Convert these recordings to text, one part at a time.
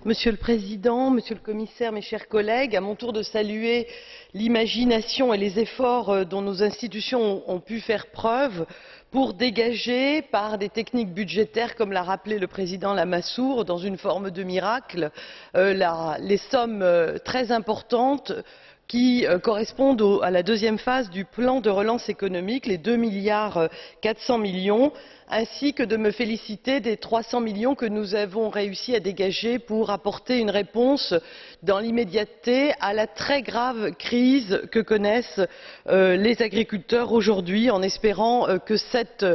Monsieur le Président, Monsieur le Commissaire, mes chers collègues, à mon tour de saluer l'imagination et les efforts dont nos institutions ont pu faire preuve pour dégager, par des techniques budgétaires, comme l'a rappelé le président Lamassoure, dans une forme de miracle, les sommes très importantes qui correspondent à la deuxième phase du plan de relance économique, les 2,4 milliards, ainsi que de me féliciter des 300 millions que nous avons réussi à dégager pour apporter une réponse dans l'immédiateté à la très grave crise que connaissent les agriculteurs aujourd'hui, en espérant que cette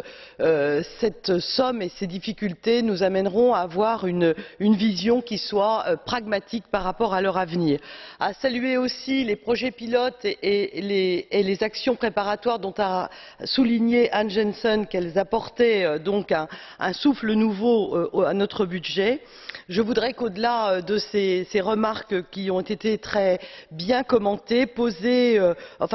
somme et ces difficultés nous amèneront à avoir une vision qui soit pragmatique par rapport à leur avenir. À saluer aussi les projets pilotes et les actions préparatoires dont a souligné Anne Jensen qu'elles apportaient donc un souffle nouveau à notre budget. Je voudrais qu'au-delà de ces remarques qui ont été très bien commentées,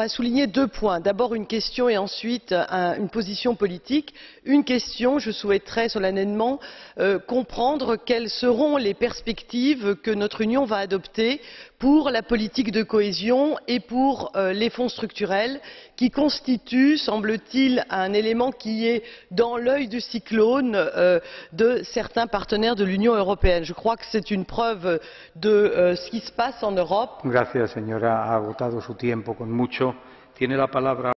souligner deux points. D'abord une question et ensuite une position politique. Une question, je souhaiterais solennellement comprendre quelles seront les perspectives que notre Union va adopter pour la politique de cohésion et pour les fonds structurels, qui constituent, semble-t-il, un élément qui est dans l'œil du cyclone de certains partenaires de l'Union européenne. Je crois que c'est une preuve de ce qui se passe en Europe. Gracias, señora. Ha agotado su tiempo con mucho. Tiene la palabra